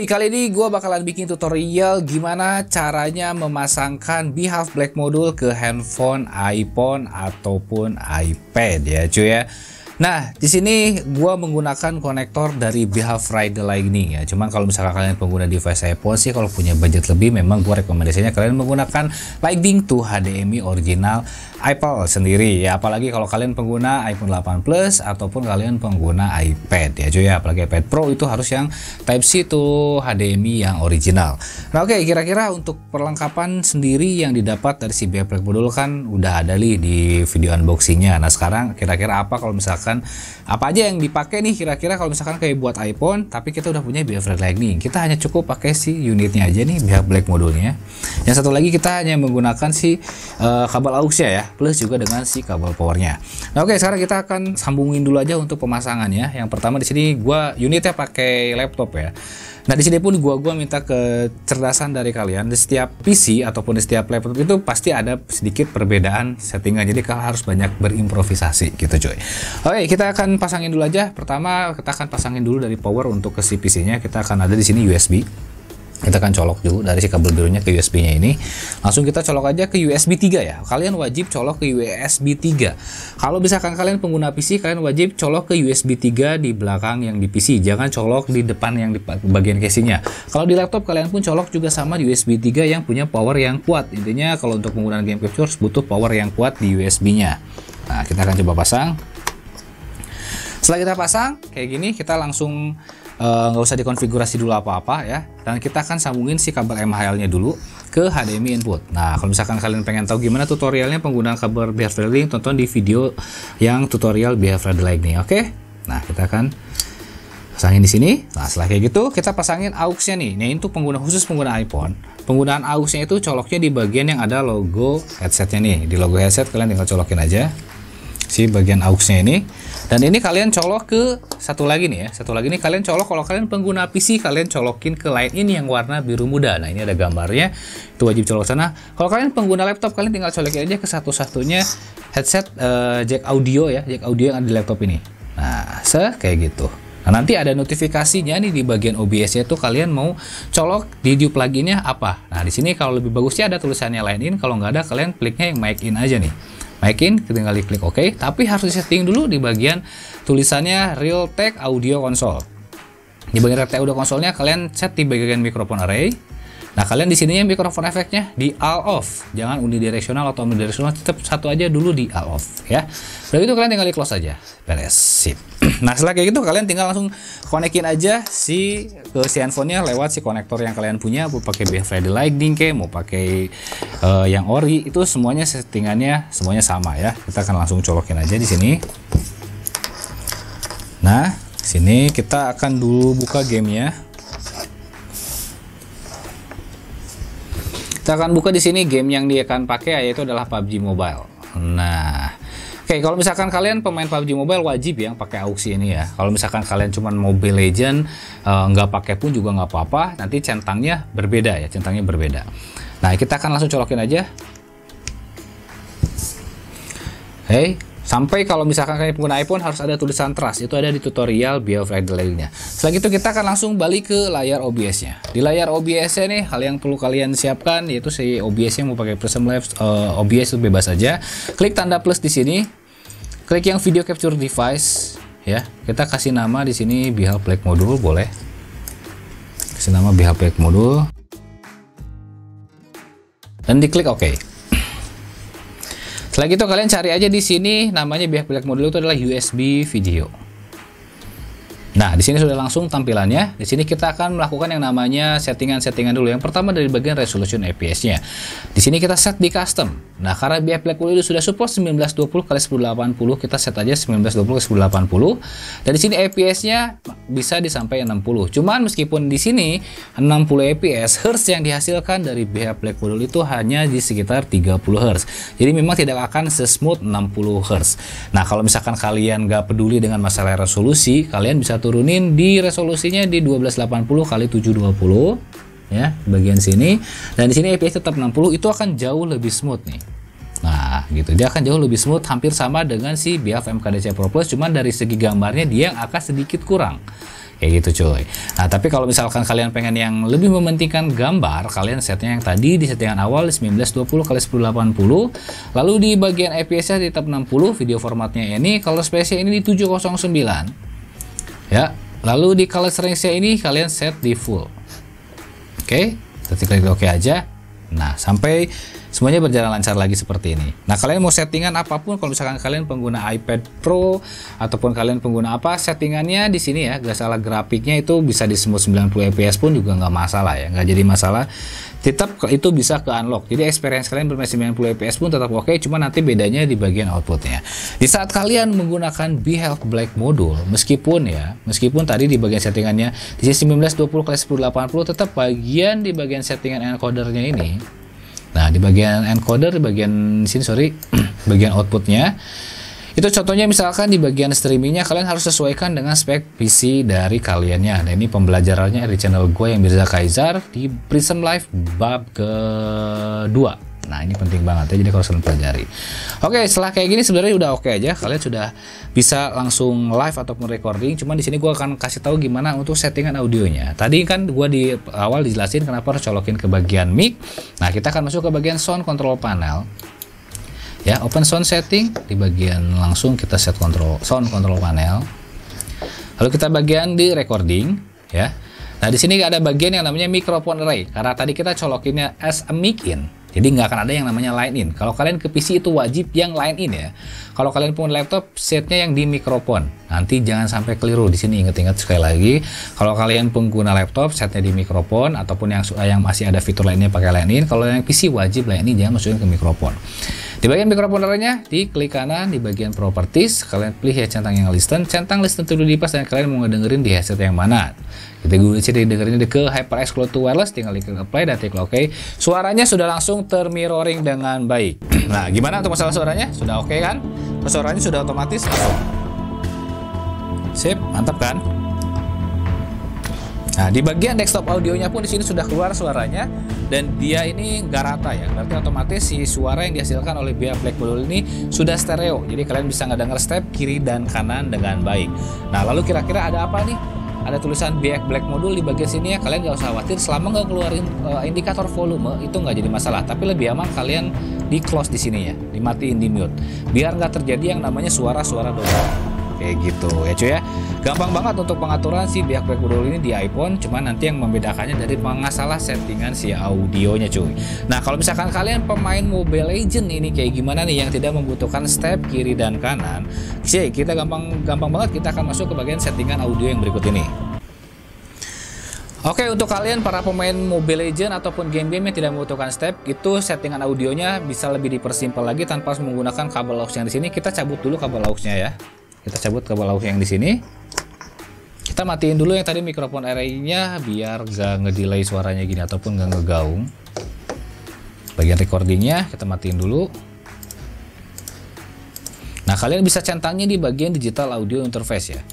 kali ini gue bakalan bikin tutorial gimana caranya memasangkan Behave Black modul ke handphone, iPhone ataupun iPad ya cuy ya. Nah, di sini gua menggunakan konektor dari Behave Ride Lightning ya. Cuman kalau misalkan kalian pengguna device iPhone sih, kalau punya budget lebih, memang gua rekomendasinya kalian menggunakan Lightning to HDMI original Apple sendiri ya. Apalagi kalau kalian pengguna iPhone 8 Plus ataupun kalian pengguna iPad ya cuy ya. Apalagi iPad Pro itu harus yang Type-C to HDMI yang original. Nah oke, kira-kira untuk perlengkapan sendiri yang didapat dari si Behave Black modul kan udah ada nih di video unboxingnya. Nah sekarang kira-kira apa kalau misalkan apa aja yang dipakai nih kira-kira kalau misalkan kayak buat iPhone tapi kita udah punya Behave Ride Lightning, kita hanya cukup pakai si unitnya aja nih, Behave Black modulnya. Yang satu lagi kita hanya menggunakan si kabel AUX-nya ya, plus juga dengan si kabel powernya. Nah oke, sekarang kita akan sambungin dulu aja untuk pemasangannya. Yang pertama di sini gua unitnya pakai laptop ya. Nah di sini pun gua minta kecerdasan dari kalian. Di setiap PC ataupun di setiap laptop itu pasti ada sedikit perbedaan settingan. Jadi kalian harus banyak berimprovisasi gitu cuy. Oke, kita akan pasangin dulu aja. Pertama kita akan pasangin dulu dari power untuk ke si PC-nya. Kita akan ada di sini USB. Kita akan colok dulu dari si kabel birunya ke USB-nya ini. Langsung kita colok aja ke USB 3 ya. Kalian wajib colok ke USB 3. Kalau misalkan kalian pengguna PC, kalian wajib colok ke USB 3 di belakang yang di PC. Jangan colok di depan yang di bagian casingnya. Kalau di laptop kalian pun colok juga sama USB 3 yang punya power yang kuat. Intinya kalau untuk penggunaan game capture butuh power yang kuat di USB-nya. Nah, kita akan coba pasang. Setelah kita pasang kayak gini, kita langsung nggak usah dikonfigurasi dulu apa-apa ya, dan kita akan sambungin si kabel MHL nya dulu ke HDMI input. Nah kalau misalkan kalian pengen tahu gimana tutorialnya penggunaan kabel Behave Ride Lightning, tonton di video yang tutorial Behave Ride Lightning. Oke, nah kita akan pasangin di sini. Nah setelah kayak gitu kita pasangin AUX nya nih. Nah itu khusus pengguna iPhone, penggunaan AUX nya itu coloknya di bagian yang ada logo headsetnya nih. Di logo headset kalian tinggal colokin aja si bagian AUX nya ini. Dan ini kalian colok ke satu lagi nih ya. Satu lagi nih kalian colok, kalau kalian pengguna PC kalian colokin ke line ini yang warna biru muda. Nah, ini ada gambarnya. Itu wajib colok sana. Kalau kalian pengguna laptop kalian tinggal colokin aja ke satu-satunya headset jack audio ya, jack audio yang ada di laptop ini. Nah, kayak gitu. Nah, nanti ada notifikasinya nih di bagian OBS-nya itu kalian mau colok di view pluginnya apa. Nah, di sini kalau lebih bagusnya ada tulisannya line in, kalau nggak ada kalian kliknya yang mic in aja nih. Mic in, tinggal diklik OK, tapi harus disetting dulu di bagian tulisannya Realtek Audio Console. Di bagian Realtek Audio Console-nya kalian set di bagian microphone array. Nah, kalian di sininya mikrofon efeknya di all off. Jangan unidirectional atau omnidirectional, tetap satu aja dulu di all off ya. Udah itu kalian tinggal di close aja. Beres, sip. Nah, setelah kayak gitu kalian tinggal langsung konekin aja si handphonenya lewat si konektor yang kalian punya. Mau pakai Behave Ride Lightning ke, mau pakai yang ori, itu semuanya settingannya semuanya sama ya. Kita akan langsung colokin aja di sini. Nah, sini kita akan dulu buka gamenya. Kita akan buka di sini game yang dia akan pakai, yaitu adalah PUBG Mobile. Nah, oke, kalau misalkan kalian pemain PUBG Mobile wajib yang pakai AUX ini ya. Kalau misalkan kalian cuman Mobile Legend nggak pakai pun juga nggak apa-apa. Nanti centangnya berbeda ya, centangnya berbeda. Nah, kita akan langsung colokin aja. Sampai kalau misalkan kalian pengguna iPhone harus ada tulisan trust, itu ada di tutorial Behave Ride Lightning-nya. Setelah itu kita akan langsung balik ke layar OBS-nya. Di layar OBS-nya nih, hal yang perlu kalian siapkan yaitu si OBS-nya mau pakai Prism Labs OBS itu bebas aja. Klik tanda plus di sini. Klik yang video capture device ya. Kita kasih nama di sini Behave Black modul boleh. Kasih nama Behave Black modul. Dan diklik OK. Setelah itu kalian cari aja di sini namanya Behave Black modul itu adalah USB video. Nah, di sini sudah langsung tampilannya. Di sini kita akan melakukan yang namanya settingan-settingan dulu. Yang pertama dari bagian resolution FPS-nya. Di sini kita set di custom. Nah, karena Behave Black modul sudah support 1920x1080, kita set aja 1920x1080. Dan di sini FPS-nya bisa disampai 60. Cuman meskipun di sini 60 FPS, hertz yang dihasilkan dari Behave Black modul itu hanya di sekitar 30 Hz. Jadi memang tidak akan sesmooth 60 Hz. Nah, kalau misalkan kalian nggak peduli dengan masalah resolusi, kalian bisa turunin di resolusinya di 1280x720 ya, bagian sini. Dan di sini FPS tetap 60, itu akan jauh lebih smooth nih. Nah, gitu. Dia akan jauh lebih smooth, hampir sama dengan si Behave MKDC Pro Plus, cuman dari segi gambarnya dia yang akan sedikit kurang. Kayak gitu cuy. Nah tapi kalau misalkan kalian pengen yang lebih mementingkan gambar, kalian setnya yang tadi di settingan awal di 1920x1080, lalu di bagian FPS nya tetap 60, video formatnya ini, color space nya ini di 709 ya. Lalu di color range nya ini kalian set di full. Oke, kita klik oke aja. Nah sampai semuanya berjalan lancar lagi seperti ini. Nah kalian mau settingan apapun, kalau misalkan kalian pengguna iPad Pro ataupun kalian pengguna apa, settingannya di sini ya, gak salah, grafiknya itu bisa di smooth 90 fps pun juga nggak masalah ya, nggak jadi masalah. Tetap itu bisa ke unlock, jadi experience kalian bermain 90 fps pun tetap oke, cuma nanti bedanya di bagian outputnya. Di saat kalian menggunakan Behave Black Module, meskipun tadi di bagian settingannya di 1920x1080, tetap bagian di bagian settingan encodernya ini. Nah di bagian encoder, di bagian sini bagian outputnya itu contohnya misalkan di bagian streamingnya kalian harus sesuaikan dengan spek PC dari kaliannya. Nah ini pembelajarannya di channel gue yang Mirza Kaizar di Prism Live bab kedua. Nah ini penting banget ya, jadi kalau kalian pelajari. Oke, setelah kayak gini sebenarnya udah oke aja, kalian sudah bisa langsung live ataupun recording. Cuman di sini gue akan kasih tahu gimana untuk settingan audionya. Tadi kan gue di awal dijelasin kenapa harus colokin ke bagian mic. Nah kita akan masuk ke bagian sound control panel. Ya, open sound setting, di bagian langsung kita set sound control panel. Lalu kita bagian di recording ya. Nah di sini ada bagian yang namanya microphone array, karena tadi kita colokinnya as a mic in. Jadi nggak akan ada yang namanya line in. Kalau kalian ke PC itu wajib yang line in ya. Kalau kalian punya laptop, setnya yang di mikrofon. Nanti jangan sampai keliru. Di sini ingat-ingat sekali lagi. Kalau kalian pengguna laptop, setnya di mikrofon, ataupun yang masih ada fitur lainnya pakai line in. Kalau yang PC wajib line in, jangan masukin ke mikrofon. Di bagian mikrofon area-nya, di klik kanan di bagian properties, kalian pilih ya centang yang listen. Centang listen to di pas dan kalian mau ngedengerin di headset yang mana. Kita gue dengerin ke HyperX Cloud 2 Wireless, tinggal klik apply dan klik OK. Suaranya sudah langsung termirroring dengan baik. Nah, gimana untuk masalah suaranya? Sudah oke kan? Suaranya sudah otomatis masuk. Sip, mantap kan? Nah, di bagian desktop audionya pun di sini sudah keluar suaranya dan dia ini nggak rata ya. Berarti otomatis si suara yang dihasilkan oleh Behave Black Module ini sudah stereo. Jadi kalian bisa ngedenger step kiri dan kanan dengan baik. Nah, lalu kira-kira ada apa nih? Ada tulisan Behave Black Module di bagian sini ya. Kalian nggak usah khawatir, selama nggak keluarin indikator volume itu nggak jadi masalah. Tapi lebih aman kalian di close di sini ya, dimatiin, di mute, biar nggak terjadi yang namanya suara-suara doang. Kayak gitu ya cuy ya. Gampang banget untuk pengaturan si Behave Black Module ini di iPhone, cuman nanti yang membedakannya dari masalah settingan si audionya cuy. Nah kalau misalkan kalian pemain Mobile Legends ini kayak gimana nih yang tidak membutuhkan step kiri dan kanan, sih kita gampang banget, kita akan masuk ke bagian settingan audio yang berikut ini. Oke, untuk kalian para pemain Mobile Legends ataupun game-game yang tidak membutuhkan step, itu settingan audionya bisa lebih dipersimpel lagi tanpa menggunakan kabel aux yang di sini. Kita cabut dulu kabel aux-nya ya. Kita cabut kabel aux yang di sini. Kita matiin dulu yang tadi mikrofon array-nya biar gak ngedelay suaranya gini ataupun gak ngegaung. Bagian recordingnya kita matiin dulu. Nah, kalian bisa centangnya di bagian digital audio interface ya.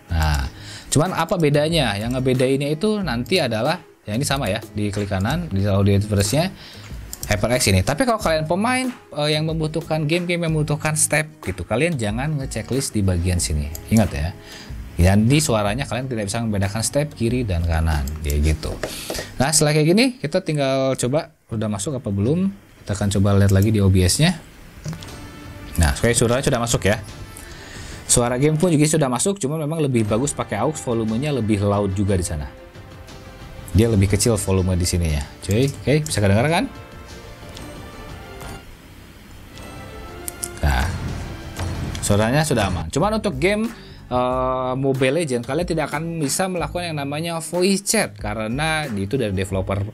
Nah, cuman apa bedanya? Yang ngebedainnya itu nanti adalah yang ini sama ya, di klik kanan digital audio interface-nya HyperX ini. Tapi kalau kalian pemain yang membutuhkan game-game yang membutuhkan step gitu, kalian jangan ngechecklist di bagian sini. Ingat ya. Dan di suaranya kalian tidak bisa membedakan step kiri dan kanan kayak gitu. Nah, setelah kayak gini kita tinggal coba udah masuk apa belum. Kita akan coba lihat lagi di OBS-nya. Nah, suaranya sudah masuk ya. Suara game pun juga sudah masuk, cuma memang lebih bagus pakai aux, volumenya lebih loud juga di sana. Dia lebih kecil volume di sini ya. Cuy, oke, bisa kedengaran kan? Nah, suaranya sudah aman. Cuman untuk game Mobile Legends kalian tidak akan bisa melakukan yang namanya voice chat karena itu dari developer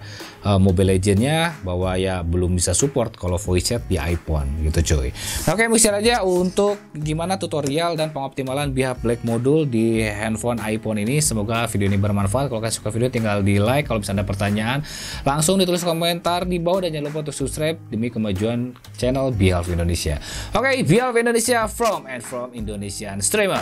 Mobile Legends-nya bahwa ya belum bisa support kalau voice chat di iPhone gitu cuy. Oke, mungkin aja untuk gimana tutorial dan pengoptimalan Behave Black Module di handphone iPhone ini. Semoga video ini bermanfaat. Kalau kalian suka video tinggal di like. Kalau misalnya ada pertanyaan langsung ditulis komentar di bawah dan jangan lupa untuk subscribe demi kemajuan channel Behave Indonesia. Oke, Behave Indonesia from Indonesian streamer.